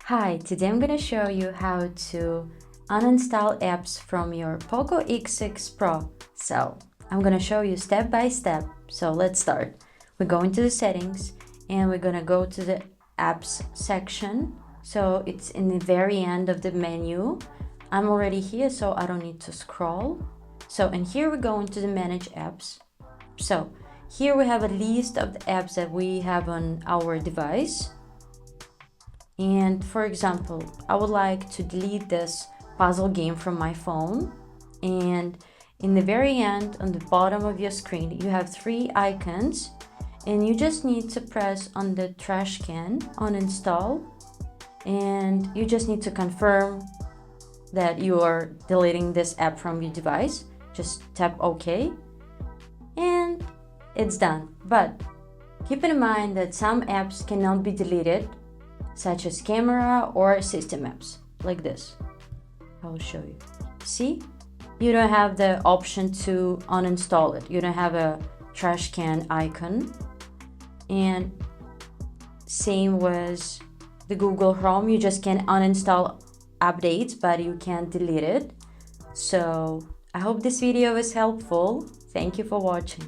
Hi, today I'm going to show you how to uninstall apps from your POCO X6 Pro. So I'm going to show you step by step. So let's start. We go into the settings and we're going to go to the apps section. So it's in the very end of the menu. I'm already here, so I don't need to scroll. So in here we go into the manage apps. So here we have a list of the apps that we have on our device. And for example, I would like to delete this puzzle game from my phone. And in the very end, on the bottom of your screen, you have three icons. And you just need to press on the trash can on install. And you just need to confirm that you are deleting this app from your device. Just tap OK. And it's done. But keep in mind that some apps cannot be deleted, such as camera or system apps, like this. I'll show you. See? You don't have the option to uninstall it. You don't have a trash can icon. And same with the Google Chrome, you just can uninstall updates, but you can't delete it. So I hope this video was helpful. Thank you for watching.